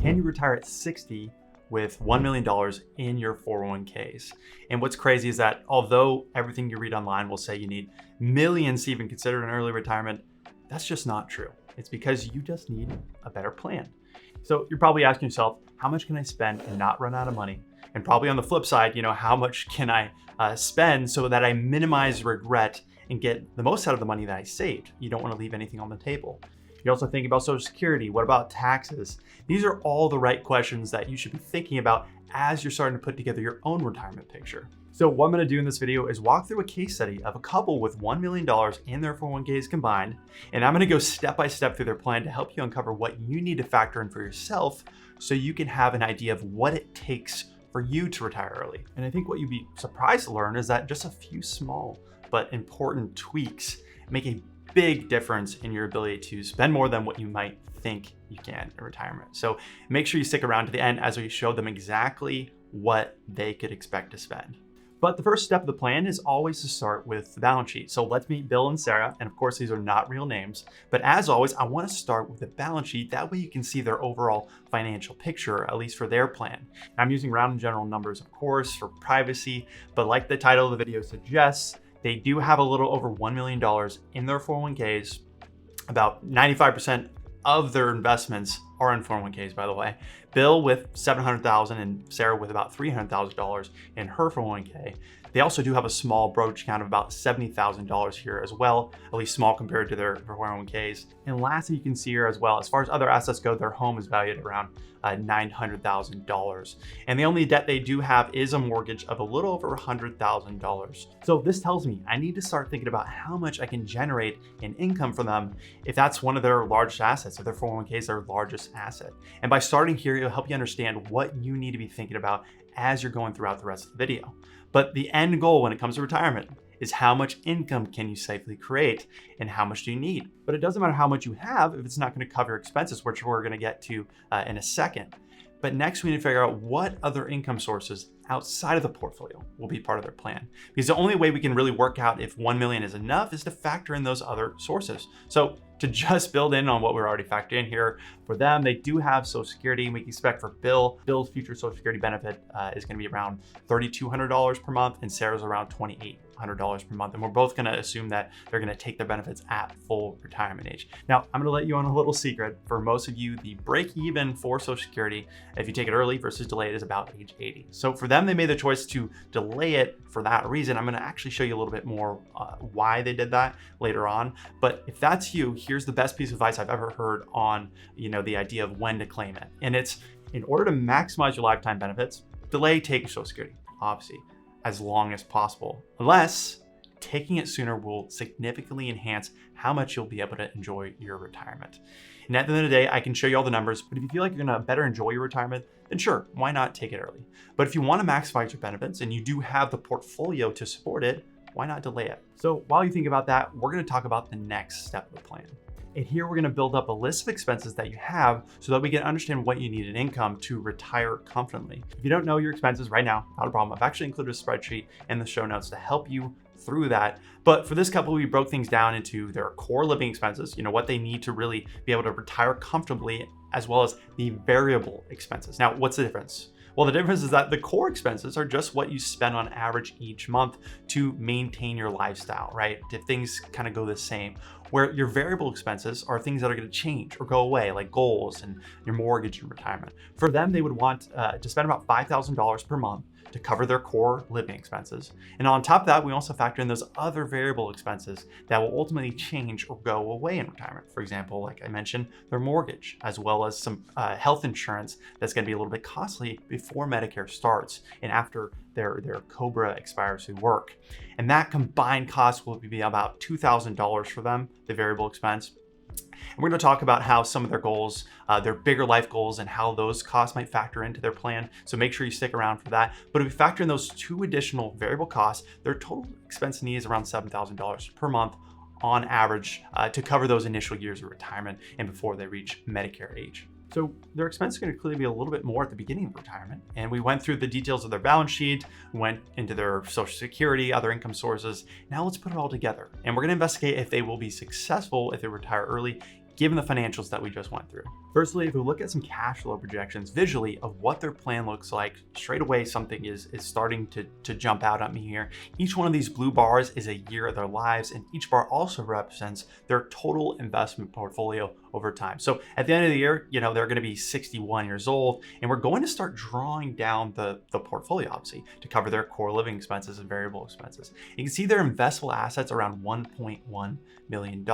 Can you retire at 60 with $1 million in your 401ks? And what's crazy is that although everything you read online will say you need millions to even consider an early retirement, that's just not true. It's because you just need a better plan. So you're probably asking yourself, how much can I spend and not run out of money? And probably on the flip side, how much can I spend so that I minimize regret and get the most out of the money that I saved? You don't want to leave anything on the table. You're also thinking about Social Security. What about taxes? These are all the right questions that you should be thinking about as you're starting to put together your own retirement picture. So what I'm going to do in this video is walk through a case study of a couple with $1 million in their 401ks combined. And I'm going to go step by step through their plan to help you uncover what you need to factor in for yourself so you can have an idea of what it takes for you to retire early. And I think what you'd be surprised to learn is that just a few small but important tweaks make a big difference in your ability to spend more than what you might think you can in retirement. So make sure you stick around to the end as we show them exactly what they could expect to spend. But the first step of the plan is always to start with the balance sheet. So let's meet Bill and Sarah. And of course, these are not real names. But as always, I want to start with the balance sheet. That way you can see their overall financial picture, at least for their plan. I'm using round and general numbers, of course, for privacy. But like the title of the video suggests, they do have a little over $1 million in their 401ks. About 95% of their investments are in 401ks, by the way. Bill with $700,000 and Sarah with about $300,000 in her 401k. They also do have a small brokerage account of about $70,000 here as well, at least small compared to their 401ks. And lastly, you can see here as well, as far as other assets go, their home is valued at around $900,000. And the only debt they do have is a mortgage of a little over $100,000. So this tells me I need to start thinking about how much I can generate in income from them if that's one of their largest assets, if their 401k is their largest asset. And by starting here, it'll help you understand what you need to be thinking about as you're going throughout the rest of the video. But the end goal when it comes to retirement is how much income can you safely create and how much do you need? But it doesn't matter how much you have if it's not going to cover your expenses, which we're going to get to in a second. But next we need to figure out what other income sources outside of the portfolio will be part of their plan. Because the only way we can really work out if 1 million is enough is to factor in those other sources. So to just build in on what we're already factored in here, for them, they do have Social Security. We can expect for Bill's future Social Security benefit is going to be around $3,200 per month, and Sarah's around $2,800 per month. And we're both going to assume that they're going to take their benefits at full retirement age. Now, I'm going to let you on a little secret. For most of you, the break even for Social Security, if you take it early versus delay it, is about age 80. So for them, they made the choice to delay it for that reason. I'm going to actually show you a little bit more why they did that later on. But if that's you, here's the best piece of advice I've ever heard on, the idea of when to claim it. And it's in order to maximize your lifetime benefits, delay taking Social Security, obviously, as long as possible, unless taking it sooner will significantly enhance how much you'll be able to enjoy your retirement. And at the end of the day, I can show you all the numbers, but if you feel like you're gonna better enjoy your retirement, then sure, why not take it early? But if you wanna maximize your benefits and you do have the portfolio to support it, why not delay it? So while you think about that, we're gonna talk about the next step of the plan. And here we're gonna build up a list of expenses that you have so that we can understand what you need in income to retire confidently. If you don't know your expenses right now, not a problem. I've actually included a spreadsheet in the show notes to help you through that. But for this couple, we broke things down into their core living expenses, what they need to really be able to retire comfortably, as well as the variable expenses. Now, what's the difference? Well, the difference is that the core expenses are just what you spend on average each month to maintain your lifestyle, right? If things kind of go the same, where your variable expenses are things that are going to change or go away, like goals and your mortgage and retirement. For them, they would want to spend about $5,000 per month to cover their core living expenses. And on top of that, we also factor in those other variable expenses that will ultimately change or go away in retirement. For example, like I mentioned, their mortgage, as well as some health insurance that's going to be a little bit costly before Medicare starts and after their COBRA expires through work. And that combined cost will be about $2,000 for them, the variable expense. And we're going to talk about how some of their goals, their bigger life goals, and how those costs might factor into their plan. So make sure you stick around for that. But if we factor in those two additional variable costs, their total expense need is around $7,000 per month on average to cover those initial years of retirement and before they reach Medicare age. So their expenses are going to clearly be a little bit more at the beginning of retirement. And we went through the details of their balance sheet, went into their Social Security, other income sources. Now let's put it all together. And we're going to investigate if they will be successful if they retire early, given the financials that we just went through. Firstly, if we look at some cash flow projections visually of what their plan looks like, straight away something is starting to jump out at me here. Each one of these blue bars is a year of their lives, and each bar also represents their total investment portfolio over time. So at the end of the year, they're going to be 61 years old, and we're going to start drawing down the portfolio, obviously, to cover their core living expenses and variable expenses. You can see their investable assets around $1.1 million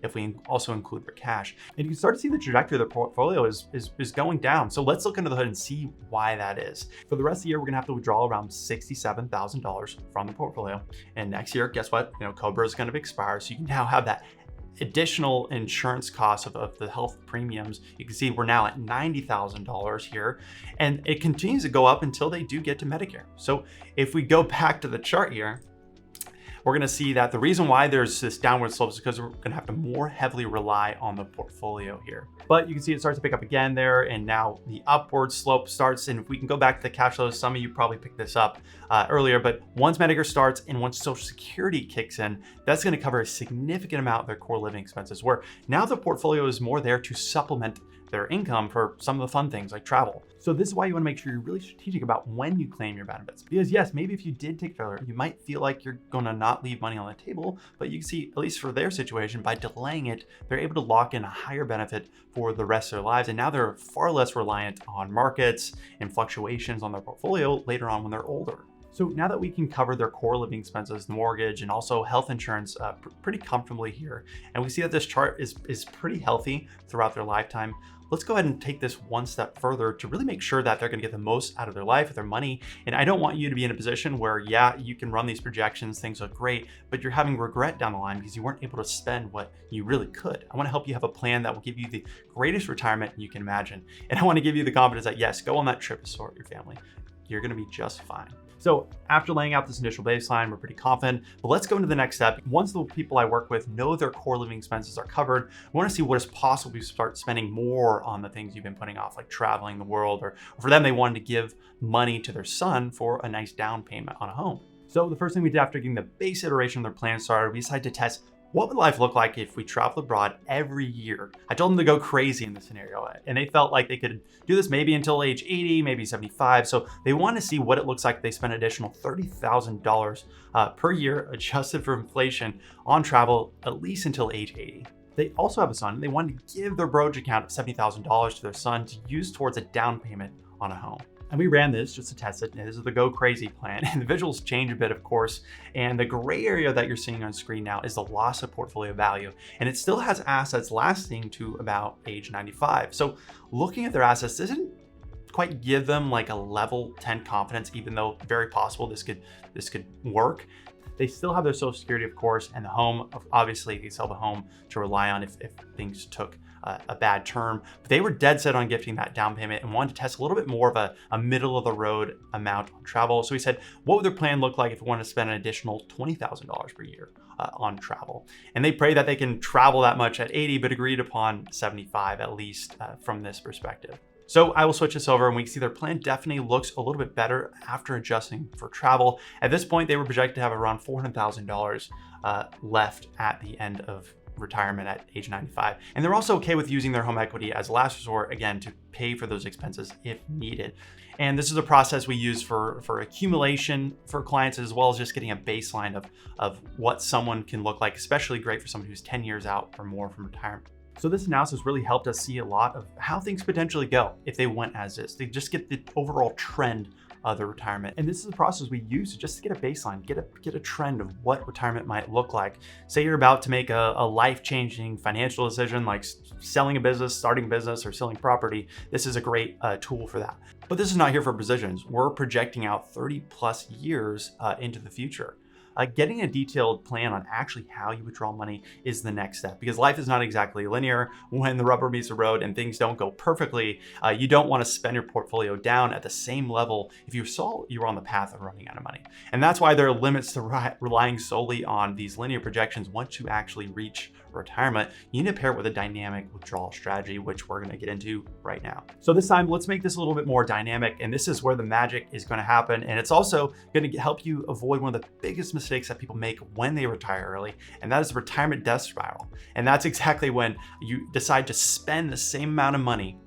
if we also include their cash. And you can start to see the trajectory of their portfolio is going down. So let's look under the hood and see why that is. For the rest of the year, we're gonna have to withdraw around $67,000 from the portfolio. And next year, guess what? COBRA is gonna expire. So you can now have that additional insurance costs of the health premiums. You can see we're now at $90,000 here, and it continues to go up until they do get to Medicare. So if we go back to the chart here, we're going to see that the reason why there's this downward slope is because we're going to have to more heavily rely on the portfolio here. But you can see it starts to pick up again there, and now the upward slope starts. And if we can go back to the cash flows, some of you probably picked this up earlier, but once Medicare starts and once Social Security kicks in, that's going to cover a significant amount of their core living expenses, where now the portfolio is more there to supplement their income for some of the fun things like travel. So this is why you want to make sure you're really strategic about when you claim your benefits. Because yes, maybe if you did take failure, you might feel like you're going to not leave money on the table, but you can see, at least for their situation, by delaying it, they're able to lock in a higher benefit for the rest of their lives. And now they're far less reliant on markets and fluctuations on their portfolio later on when they're older. So now that we can cover their core living expenses, the mortgage, and also health insurance pretty comfortably here, and we see that this chart is pretty healthy throughout their lifetime, let's go ahead and take this one step further to really make sure that they're going to get the most out of their life, of their money. And I don't want you to be in a position where, yeah, you can run these projections, things look great, but you're having regret down the line because you weren't able to spend what you really could. I want to help you have a plan that will give you the greatest retirement you can imagine. And I want to give you the confidence that, yes, go on that trip to support your family. You're going to be just fine. So after laying out this initial baseline, we're pretty confident, but let's go into the next step. Once the people I work with know their core living expenses are covered, we want to see what is possible to start spending more on the things you've been putting off, like traveling the world, or for them, they wanted to give money to their son for a nice down payment on a home. So the first thing we did after getting the base iteration of their plan started, we decided to test what would life look like if we traveled abroad every year. I told them to go crazy in this scenario, and they felt like they could do this maybe until age 80, maybe 75. So they want to see what it looks like if they spend an additional $30,000 per year, adjusted for inflation, on travel at least until age 80. They also have a son, and they wanted to give their brokerage account of $70,000 to their son to use towards a down payment on a home. And we ran this just to test it. And this is the go crazy plan. And the visuals change a bit, of course. And the gray area that you're seeing on screen now is the loss of portfolio value. And it still has assets lasting to about age 95. So looking at their assets doesn't quite give them like a level 10 confidence, even though very possible this could work. They still have their Social Security, of course, and the home. Obviously, they sell the home to rely on if things took a bad turn. But they were dead set on gifting that down payment and wanted to test a little bit more of a middle of the road amount on travel. So we said, what would their plan look like if we wanted to spend an additional $20,000 per year on travel? And they pray that they can travel that much at 80, but agreed upon 75 at least from this perspective. So I will switch this over, and we can see their plan definitely looks a little bit better after adjusting for travel. At this point, they were projected to have around $400,000 left at the end of retirement at age 95. And they're also okay with using their home equity as a last resort, again, to pay for those expenses if needed. And this is a process we use for accumulation for clients, as well as just getting a baseline of what someone can look like, especially great for someone who's 10 years out or more from retirement. So this analysis really helped us see a lot of how things potentially go if they went as is. They just get the overall trend of the retirement. And this is the process we use to just get a baseline, get a trend of what retirement might look like. Say you're about to make a life-changing financial decision, like selling a business, starting a business, or selling property. This is a great tool for that. But this is not here for precisions. We're projecting out 30 plus years into the future. Getting a detailed plan on actually how you withdraw money is the next step, because life is not exactly linear. When the rubber meets the road and things don't go perfectly, you don't want to spend your portfolio down at the same level if you saw you were on the path of running out of money. And that's why there are limits to relying solely on these linear projections once you actually reach for retirement, you need to pair it with a dynamic withdrawal strategy, which we're going to get into right now. So this time, let's make this a little bit more dynamic, and this is where the magic is going to happen. And it's also going to help you avoid one of the biggest mistakes that people make when they retire early, and that is the retirement death spiral. And that's exactly when you decide to spend the same amount of money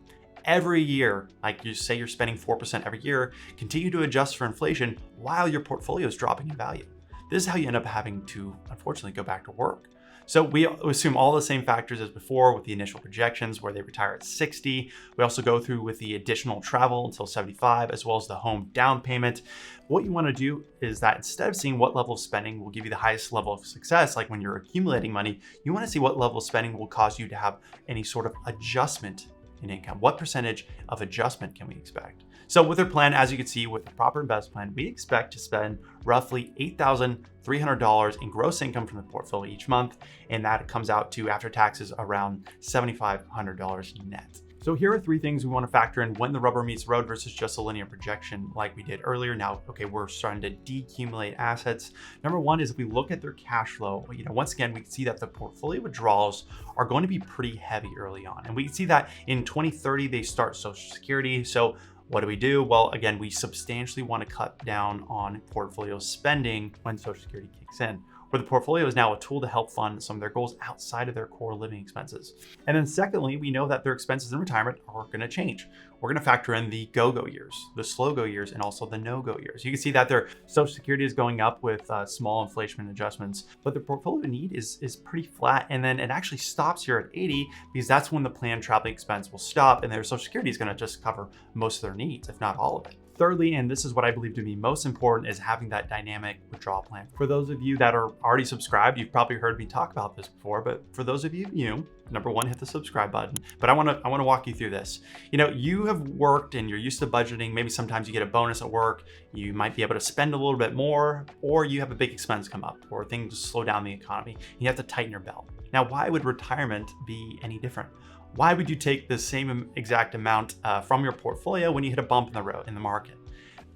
every year, like you say you're spending 4% every year, continue to adjust for inflation while your portfolio is dropping in value. This is how you end up having to, unfortunately, go back to work. So we assume all the same factors as before with the initial projections where they retire at 60. We also go through with the additional travel until 75, as well as the home down payment. What you want to do is that instead of seeing what level of spending will give you the highest level of success, like when you're accumulating money, you want to see what level of spending will cause you to have any sort of adjustment in income. What percentage of adjustment can we expect? So with our plan, as you can see, with the proper investment plan, we expect to spend roughly $8,300 in gross income from the portfolio each month. And that comes out to, after taxes, around $7,500 net. So here are 3 things we want to factor in when the rubber meets the road versus just a linear projection like we did earlier. Now, okay, we're starting to decumulate assets. Number 1 is if we look at their cash flow, once again, we can see that the portfolio withdrawals are going to be pretty heavy early on. And we can see that in 2030, they start Social Security. So what do? Well, again, we substantially want to cut down on portfolio spending when Social Security kicks in, where the portfolio is now a tool to help fund some of their goals outside of their core living expenses. And then secondly, we know that their expenses in retirement are going to change. We're going to factor in the go-go years, the slow-go years, and also the no-go years. You can see that their Social Security is going up with small inflation adjustments, but the portfolio need is pretty flat. And then it actually stops here at 80 because that's when the planned traveling expense will stop and their Social Security is going to just cover most of their needs, if not all of it. Thirdly, and this is what I believe to be most important, is having that dynamic withdrawal plan. For those of you that are already subscribed, you've probably heard me talk about this before, but for those of you new, number 1, hit the subscribe button. But I want to walk you through this. You have worked and you're used to budgeting. Maybe sometimes you get a bonus at work. You might be able to spend a little bit more, or you have a big expense come up, or things slow down the economy. You have to tighten your belt. Now, why would retirement be any different? Why would you take the same exact amount from your portfolio when you hit a bump in the road in the market?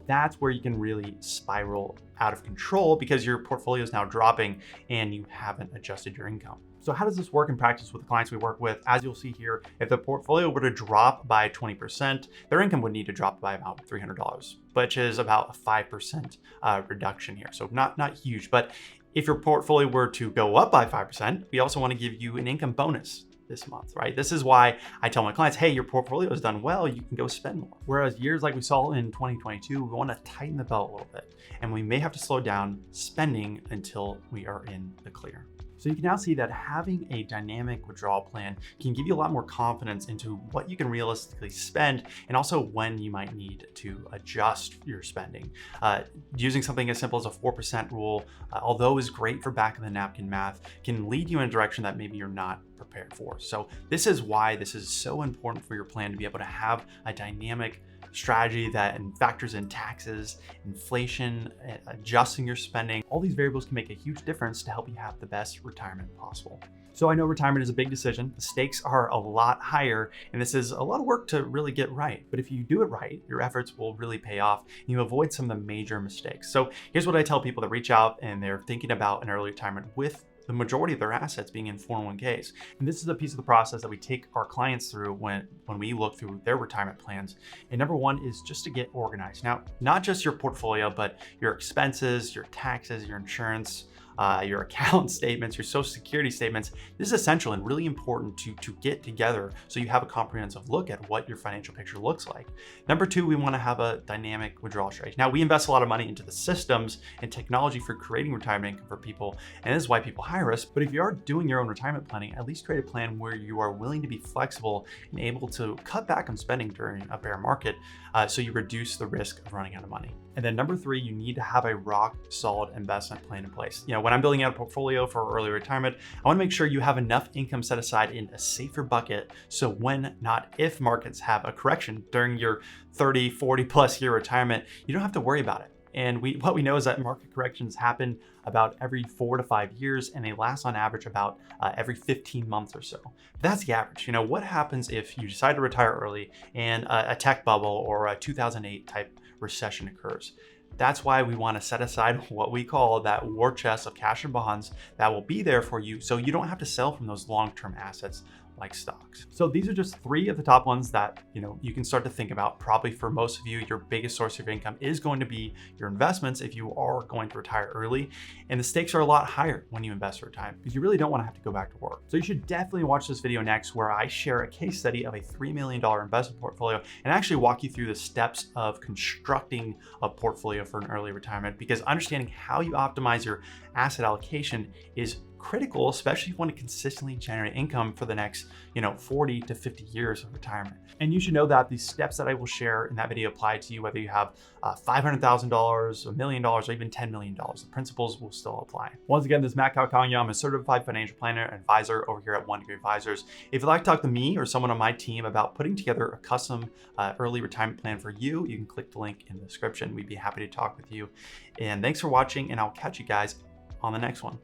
That's where you can really spiral out of control because your portfolio is now dropping and you haven't adjusted your income. So how does this work in practice with the clients we work with? As you'll see here, if the portfolio were to drop by 20%, their income would need to drop by about $300, which is about a 5% reduction here. So not huge, but if your portfolio were to go up by 5%, we also want to give you an income bonus this month, right? This is why I tell my clients, hey, your portfolio has done well, you can go spend more. Whereas years like we saw in 2022, we want to tighten the belt a little bit, and we may have to slow down spending until we are in the clear. So you can now see that having a dynamic withdrawal plan can give you a lot more confidence into what you can realistically spend and also when you might need to adjust your spending. Using something as simple as a 4% rule, although is great for back of the napkin math, can lead you in a direction that maybe you're not prepared for. So this is why this is so important for your plan to be able to have a dynamic strategy that factors in taxes, inflation, adjusting your spending. All these variables can make a huge difference to help you have the best retirement possible. So I know retirement is a big decision. The stakes are a lot higher, and this is a lot of work to really get right. But if you do it right, your efforts will really pay off and you avoid some of the major mistakes. So here's what I tell people that reach out and they're thinking about an early retirement with the majority of their assets being in 401ks. And this is a piece of the process that we take our clients through when we look through their retirement plans. And number 1 is just to get organized. Now, not just your portfolio, but your expenses, your taxes, your insurance, your account statements, your social security statements. This is essential and really important to get together so you have a comprehensive look at what your financial picture looks like. Number 2, we want to have a dynamic withdrawal strategy. Now, we invest a lot of money into the systems and technology for creating retirement income for people, and this is why people hire us. But if you are doing your own retirement planning, at least create a plan where you are willing to be flexible and able to cut back on spending during a bear market so you reduce the risk of running out of money. And then number 3, you need to have a rock solid investment plan in place. When I'm building out a portfolio for early retirement, I want to make sure you have enough income set aside in a safer bucket. So when, not if, markets have a correction during your 30, 40 plus year retirement, you don't have to worry about it. And what we know is that market corrections happen about every 4 to 5 years, and they last on average about every 15 months or so. That's the average. What happens if you decide to retire early and a tech bubble or a 2008 type recession occurs? That's why we want to set aside what we call that war chest of cash and bonds that will be there for you, so you don't have to sell from those long-term assets like stocks. So these are just 3 of the top ones that you can start to think about. Probably for most of you, your biggest source of income is going to be your investments if you are going to retire early. And the stakes are a lot higher when you invest for time because you really don't want to have to go back to work. So you should definitely watch this video next, where I share a case study of a $3 million investment portfolio and actually walk you through the steps of constructing a portfolio for an early retirement, because understanding how you optimize your asset allocation is critical, especially if you want to consistently generate income for the next 40 to 50 years of retirement. And you should know that the steps that I will share in that video apply to you whether you have $500,000, $1 million, or even $10 million. The principles will still apply. Once again, this is Matt Calcagno. I'm a certified financial planner and advisor over here at One Degree Advisors. If you'd like to talk to me or someone on my team about putting together a custom early retirement plan for you, you can click the link in the description. We'd be happy to talk with you. And thanks for watching, and I'll catch you guys on the next one.